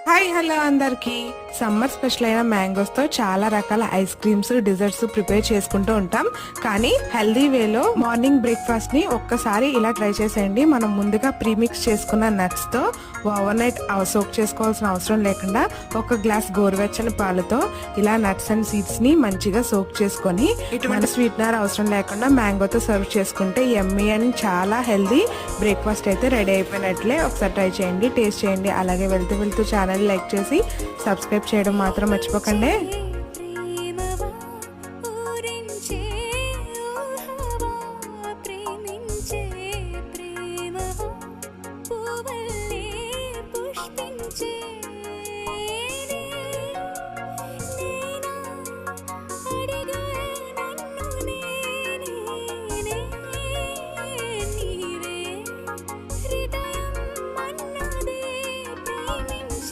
Hi hello అందరికి. Summer special అయిన mangoes తో చాలా రకాల ఐస్ క్రీమ్స్, డిజర్ట్స్ ప్రిపేర్ చేసుకుంటూ ఉంటాం. కానీ హెల్దీ వేలో మార్నింగ్ బ్రేక్ఫాస్ట్ ని ఒక్కసారి ఇలా ట్రై చేసేయండి. మనం ముందుగా ప్రీమిక్స్ చేసుకున్న నట్స్ తో ఓవర్ నైట్ సోక్ చేసుకోవాల్సిన అవసరం లేకుండా ఒక గ్లాస్ గోరువెచ్చని పాలతో ఇలా నట్స్ అండ్ సీడ్స్ ని మంచిగా సోక్ చేసుకొని ఇటువంటి స్వీట్నర్ అవసరం లేకుండా మ్యాంగోతో సర్వ్ చేసుకుంటే యమ్మీ అండ్ చాలా హెల్దీ బ్రేక్ఫాస్ట్ అయితే రెడీ అయిపోయినట్లే. ఒకసారి ట్రై చేయండి, టేస్ట్ చేయండి. అలాగే వెళ్తూ ఛానల్ లైక్ చేసి సబ్స్క్రైబ్ చేయడం మాత్రం మర్చిపోకండి.